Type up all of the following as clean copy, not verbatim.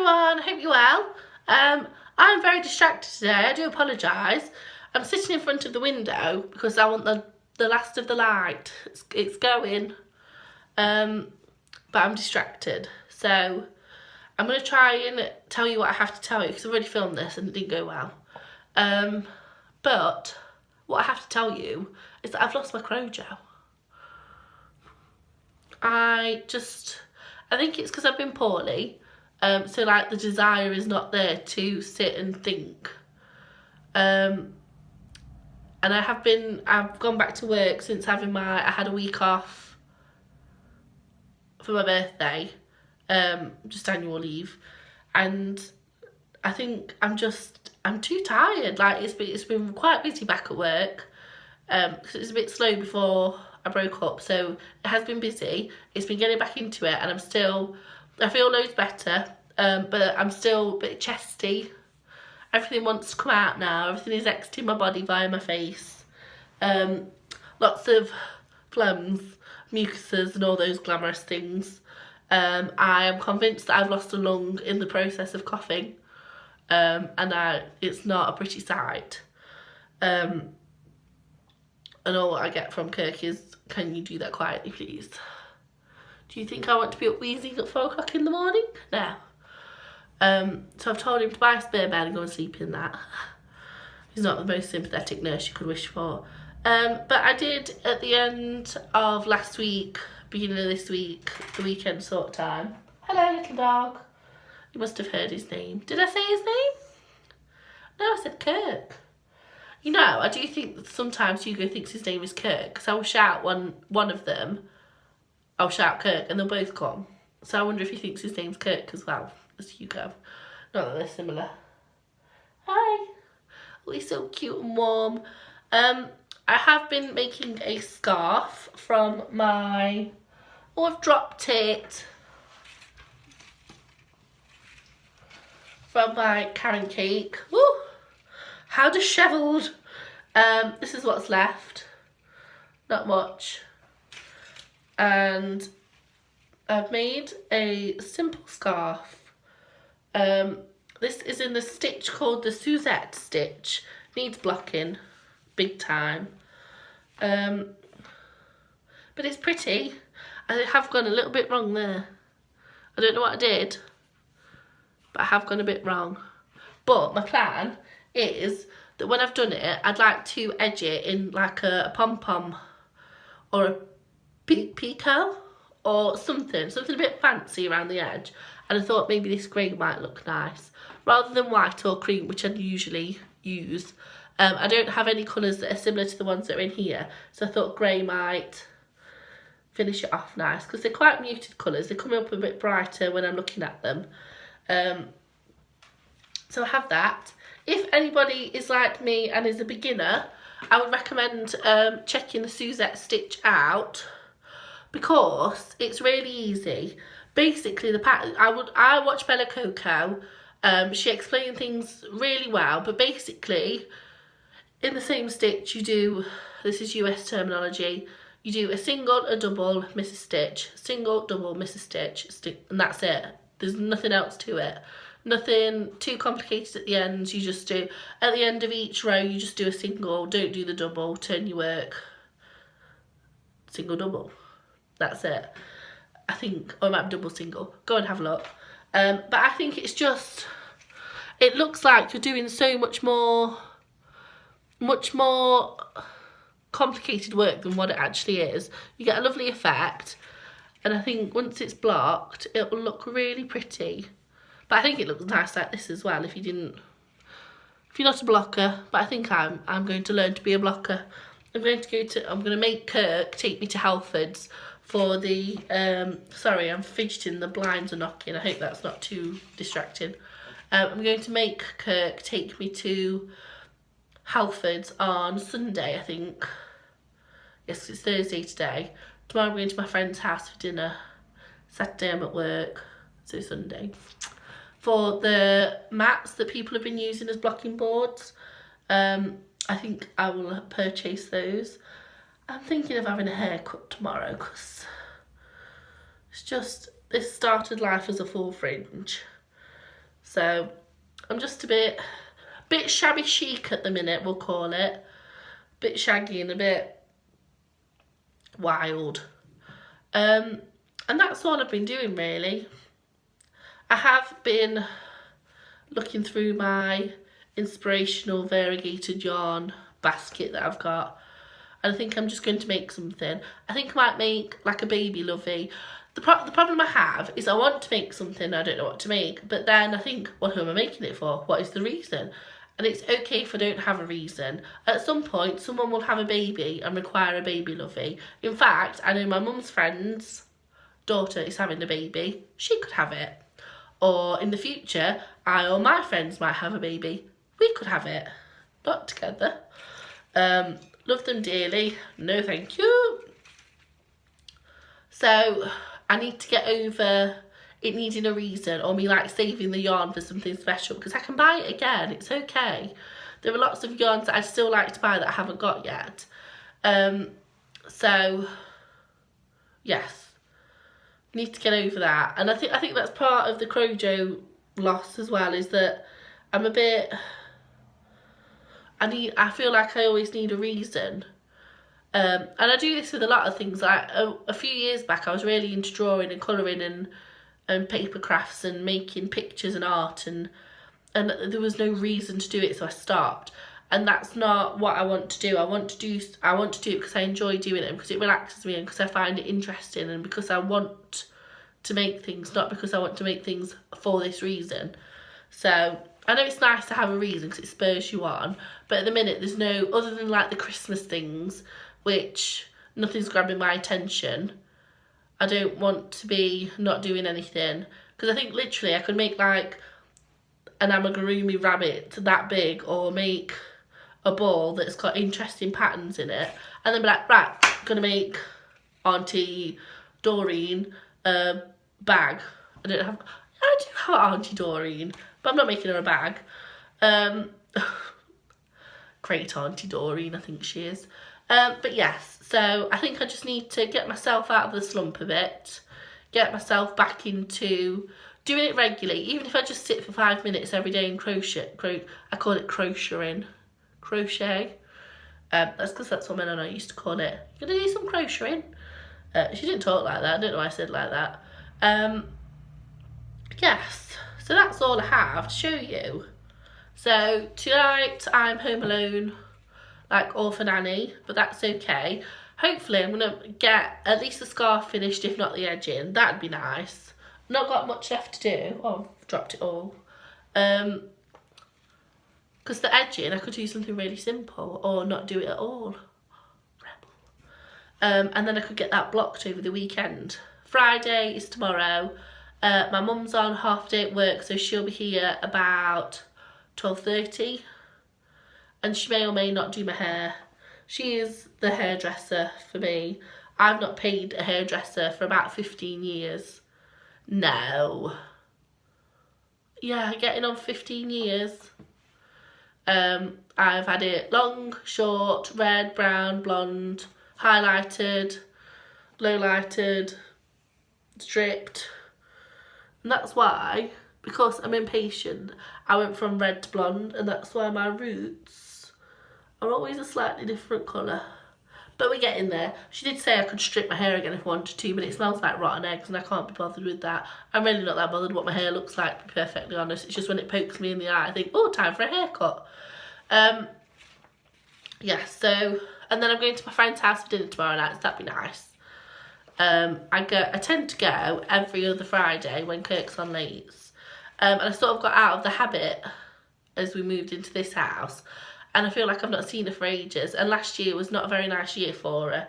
everyone, I hope you're well. I'm very distracted today, I do apologise. I'm sitting in front of the window because I want the last of the light. It's going, but I'm distracted. So I'm going to try and tell you what I have to tell you because I've already filmed this and it didn't go well. But what I have to tell you is that I've lost my Crojo. I think it's because I've been poorly. So like the desire is not there to sit and think. And I've gone back to work since I had a week off for my birthday, just annual leave. And I think I'm too tired. Like it's been quite busy back at work, because it was a bit slow before I broke up. So it has been busy. It's been getting back into it and I feel loads better, but I'm still a bit chesty. Everything wants to come out now. Everything is exiting my body via my face. Lots of phlegms, mucuses and all those glamorous things. I am convinced that I've lost a lung in the process of coughing, and it's not a pretty sight. And all I get from Kirk is, can you do that quietly please? Do you think I want to be up wheezing at 4 o'clock in the morning? No. So I've told him to buy a spare bed and go and sleep in that. He's not the most sympathetic nurse you could wish for. But I did at the end of last week, beginning of this week, the weekend sort of time. Hello little dog. You must have heard his name. Did I say his name? No, I said Kirk. You know, I do think that sometimes Hugo thinks his name is Kirk, because I will shout one of them. I'll shout Kirk and they'll both come. So I wonder if he thinks his name's Kirk as well as Hugo. Not that they're similar. Hi. Oh, he's so cute and warm. I have been making a scarf from my... Oh, I've dropped it. From my carrot cake. Woo! How dishevelled. This is what's left. Not much. And I've made a simple scarf. This is in the stitch called the Suzette stitch. Needs blocking, big time. But it's pretty. I have gone a little bit wrong there. I don't know what I did, but I have gone a bit wrong. But my plan is that when I've done it, I'd like to edge it in like a pom-pom or a picot or something a bit fancy around the edge. And I thought maybe this grey might look nice rather than white or cream, which I'd usually use. I don't have any colours that are similar to the ones that are in here, so I thought grey might finish it off nice, because they're quite muted colours. They come up a bit brighter when I'm looking at them. So I have that. If anybody is like me and is a beginner, I would recommend checking the Suzette stitch out, because it's really easy. Basically, the pattern, I watch Bella Coco. She explained things really well, but basically, in the same stitch, you do, this is US terminology, you do a single, a double, miss a stitch, single, double, miss a stitch, and that's it. There's nothing else to it. Nothing too complicated at the end. You just do, at the end of each row, you just do a single, don't do the double, turn your work, single, double. That's it. I think, or it might be double single. Go and have a look. But I think it's just, it looks like you're doing so much more complicated work than what it actually is. You get a lovely effect, and I think once it's blocked, it will look really pretty. But I think it looks nice like this as well if you're not a blocker. But I think I'm going to learn to be a blocker. I'm going to make Kirk take me to Halfords for the, sorry, I'm fidgeting, the blinds are knocking. I hope that's not too distracting. I'm going to make Kirk take me to Halfords on Sunday, I think. Yes, it's Thursday today. Tomorrow I'm going to my friend's house for dinner. Saturday I'm at work, so Sunday. For the mats that people have been using as blocking boards, I think I will purchase those. I'm thinking of having a haircut tomorrow, because it's just, this started life as a full fringe. So I'm just a bit shabby chic at the minute, we'll call it. A bit shaggy and a bit wild. And that's all I've been doing, really. I have been looking through my inspirational variegated yarn basket that I've got, and I think I'm just going to make something. I think I might make like a baby lovey. The problem I have is I want to make something, I don't know what to make, but then I think, well, who am I making it for? What is the reason? And it's okay if I don't have a reason. At some point, someone will have a baby and require a baby lovey. In fact, I know my mum's friend's daughter is having a baby. She could have it. Or in the future, I or my friends might have a baby. We could have it. Not together. Love them dearly. No, thank you. So I need to get over it needing a reason, or me like saving the yarn for something special, because I can buy it again. It's okay. There are lots of yarns that I'd still like to buy that I haven't got yet. So yes, need to get over that. And I think that's part of the Crojo loss as well, is that I'm a bit, I feel like I always need a reason. And I do this with a lot of things. Like a few years back, I was really into drawing and colouring and paper crafts and making pictures and art, and there was no reason to do it, so I stopped. And that's not what I want to do. I want to do it because I enjoy doing it, because it relaxes me, and because I find it interesting, and because I want to make things, not because I want to make things for this reason. So I know it's nice to have a reason because it spurs you on, but at the minute there's no, other than like the Christmas things, which nothing's grabbing my attention. I don't want to be not doing anything, because I think literally I could make like an amigurumi rabbit that big, or make a ball that's got interesting patterns in it, and then be like, right, I'm gonna make Auntie Doreen a bag. I do have Auntie Doreen, but I'm not making her a bag. Great Auntie Doreen, I think she is. But yes, so I think I just need to get myself out of the slump a bit, get myself back into doing it regularly, even if I just sit for 5 minutes every day and crochet. I call it crocheting. Crochet. That's because that's what my nana used to call it. You're gonna do some crocheting. She didn't talk like that. I don't know why I said like that. Yes, so that's all I have to show you. So tonight I'm home alone, like Orphan Annie, but that's okay. Hopefully I'm gonna get at least the scarf finished, if not the edging. That'd be nice. Not got much left to do. Oh, I've dropped it all. Because the edging, I could do something really simple, or not do it at all. Rebel. And then I could get that blocked over the weekend. Friday is tomorrow. My mum's on half day at work, so she'll be here about 12:30. And she may or may not do my hair. She is the hairdresser for me. I've not paid a hairdresser for about 15 years. No. Yeah, getting on 15 years. I've had it long, short, red, brown, blonde, highlighted, low-lighted, stripped. And that's why, because I'm impatient, I went from red to blonde, and that's why my roots are always a slightly different colour. But we're getting there. She did say I could strip my hair again if I wanted to, but it smells like rotten eggs and I can't be bothered with that. I'm really not that bothered what my hair looks like, to be perfectly honest. It's just when it pokes me in the eye, I think, oh, time for a haircut. Yeah, so, and then I'm going to my friend's house for dinner tomorrow night, so that'd be nice. I tend to go every other Friday when Kirk's on lates. And I sort of got out of the habit as we moved into this house. And I feel like I've not seen her for ages. And last year was not a very nice year for her.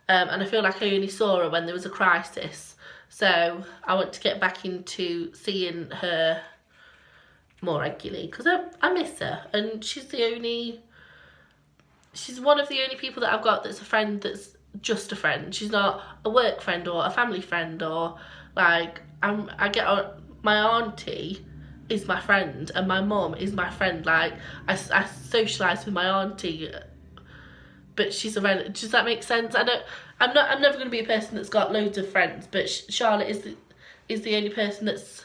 And I feel like I only saw her when there was a crisis. So I want to get back into seeing her more regularly, because I miss her. And she's one of the only people that I've got that's a friend that's just a friend. She's not a work friend or a family friend, or like, my auntie is my friend and my mum is my friend. Like, I socialise with my auntie, but she's a relative. Does that make sense? I'm never going to be a person that's got loads of friends, but Charlotte is the only person that's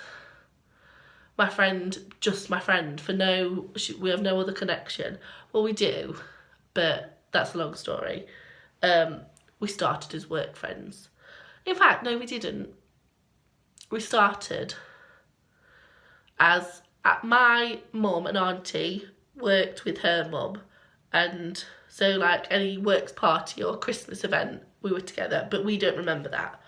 my friend, just my friend, we have no other connection. Well, we do, but that's a long story. We started as work friends. In fact, no, we didn't. We started as my mum and auntie worked with her mum, and so like any works party or Christmas event, we were together, but we don't remember that.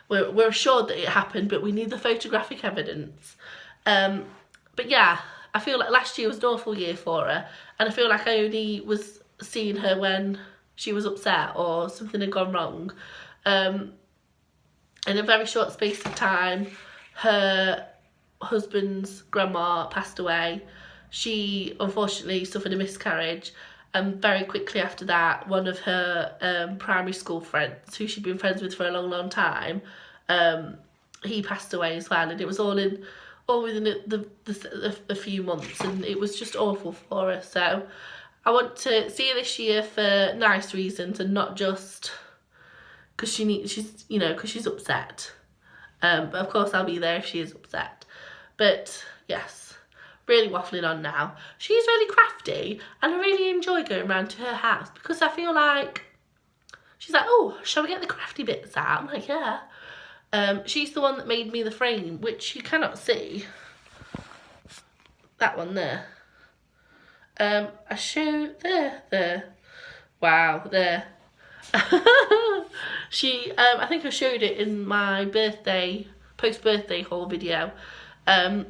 We're assured that it happened, but we need the photographic evidence. But yeah, I feel like last year was an awful year for her, and I feel like I only was seeing her when she was upset or something had gone wrong. In a very short space of time, her husband's grandma passed away. She unfortunately suffered a miscarriage, and very quickly after that, one of her primary school friends, who she'd been friends with for a long, long time, he passed away as well, and it was all within a few months, and it was just awful for her. So I want to see her this year for nice reasons, and not just because she's upset. But of course I'll be there if she is upset. But yes, really waffling on now. She's really crafty, and I really enjoy going around to her house because I feel like she's like, oh, shall we get the crafty bits out? I'm like, yeah. She's the one that made me the frame, which you cannot see. That one there. I showed there. Wow, there. I think I showed it in my post-birthday haul video. And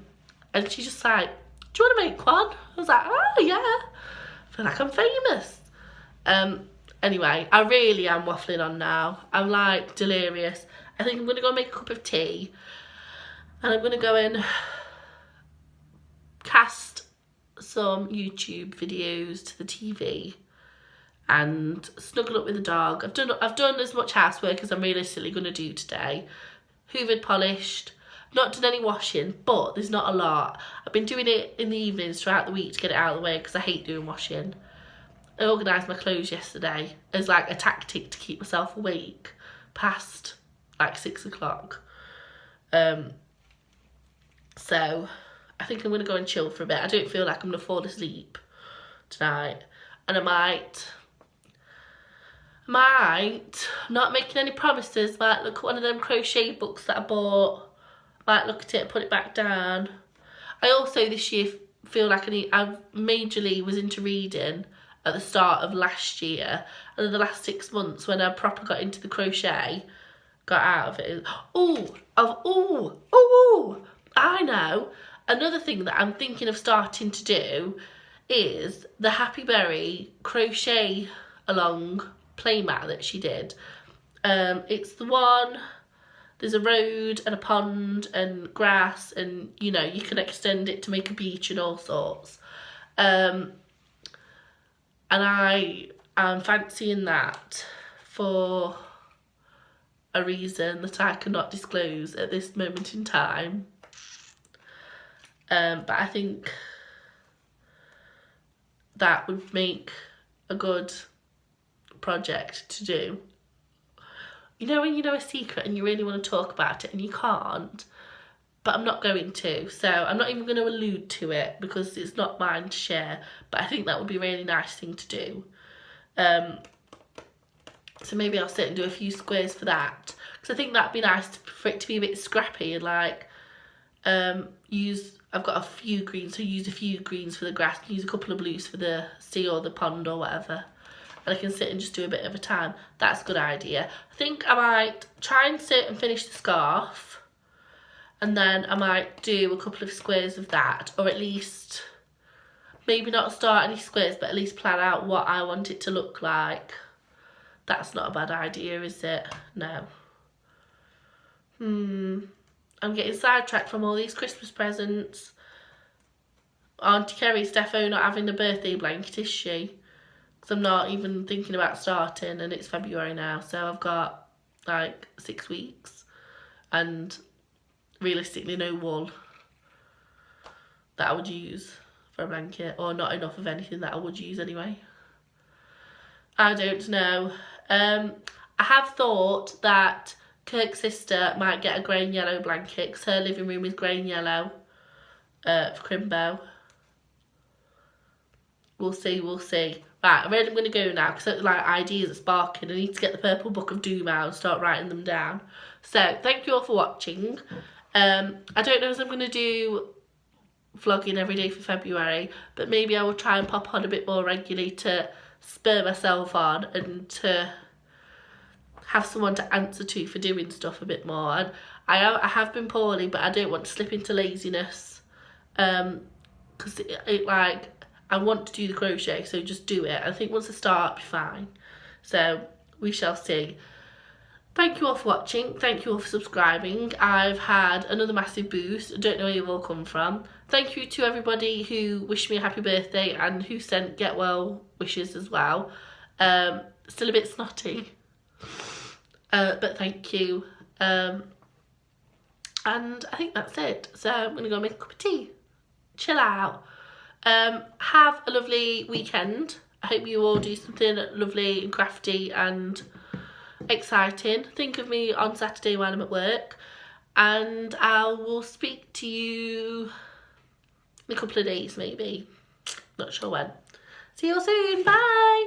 she's just like, do you want to make one? I was like, oh yeah. I feel like I'm famous. Anyway, I really am waffling on now. I'm like delirious. I think I'm going to go make a cup of tea. And I'm going to go and cast some YouTube videos to the TV and snuggle up with the dog. I've done as much housework as I'm realistically going to do today. Hoovered, polished, not done any washing, but there's not a lot. I've been doing it in the evenings throughout the week to get it out of the way because I hate doing washing. I organised my clothes yesterday as like a tactic to keep myself awake past like 6 o'clock. So I think I'm going to go and chill for a bit. I don't feel like I'm going to fall asleep tonight. And I might, not making any promises, might look at one of them crochet books that I bought. Might look at it and put it back down. I also this year feel like I majorly was into reading at the start of last year. And then the last 6 months when I properly got into the crochet, got out of it. I know. Another thing that I'm thinking of starting to do is the Happy Berry crochet along playmat that she did. It's the one, there's a road and a pond and grass, and you know, you can extend it to make a beach and all sorts. And I am fancying that for a reason that I cannot disclose at this moment in time. But I think that would make a good project to do. You know when you know a secret and you really want to talk about it and you can't, but I'm not going to, so I'm not even going to allude to it because it's not mine to share, but I think that would be a really nice thing to do. So maybe I'll sit and do a few squares for that, because I think that'd be nice for it to be a bit scrappy and like I've got a few greens, so use a few greens for the grass, use a couple of blues for the sea or the pond or whatever, and I can sit and just do a bit of a time. That's a good idea. I think I might try and sit and finish the scarf, and then I might do a couple of squares of that, or at least maybe not start any squares, but at least plan out what I want it to look like. That's not a bad idea, is it? No. I'm getting sidetracked from all these Christmas presents. Auntie Kerry's defo not having a birthday blanket, is she? Because I'm not even thinking about starting, and it's February now, so I've got like 6 weeks and realistically no wool that I would use for a blanket, or not enough of anything that I would use anyway. I don't know. I have thought that Kirk's sister might get a grey and yellow blanket because her living room is grey and yellow. for Crimbo. We'll see. Right, I'm going to go now because like ideas are sparking. I need to get the Purple Book of Doom out and start writing them down. So thank you all for watching. I don't know if I'm going to do vlogging every day for February, but maybe I will try and pop on a bit more regularly to spur myself on and to have someone to answer to for doing stuff a bit more. And I have been poorly, but I don't want to slip into laziness, because like I want to do the crochet, so just do it. I think once I start, I'll be fine. So we shall see. Thank you all for watching. Thank you all for subscribing. I've had another massive boost. I don't know where you've all come from. Thank you to everybody who wished me a happy birthday and who sent get well wishes as well. Still a bit snotty, but thank you. And I think that's it. So I'm going to go make a cup of tea. Chill out. Have a lovely weekend. I hope you all do something lovely and crafty and exciting. Think of me on Saturday while I'm at work, and I will speak to you in a couple of days, maybe. Not sure when. See you all soon. Bye.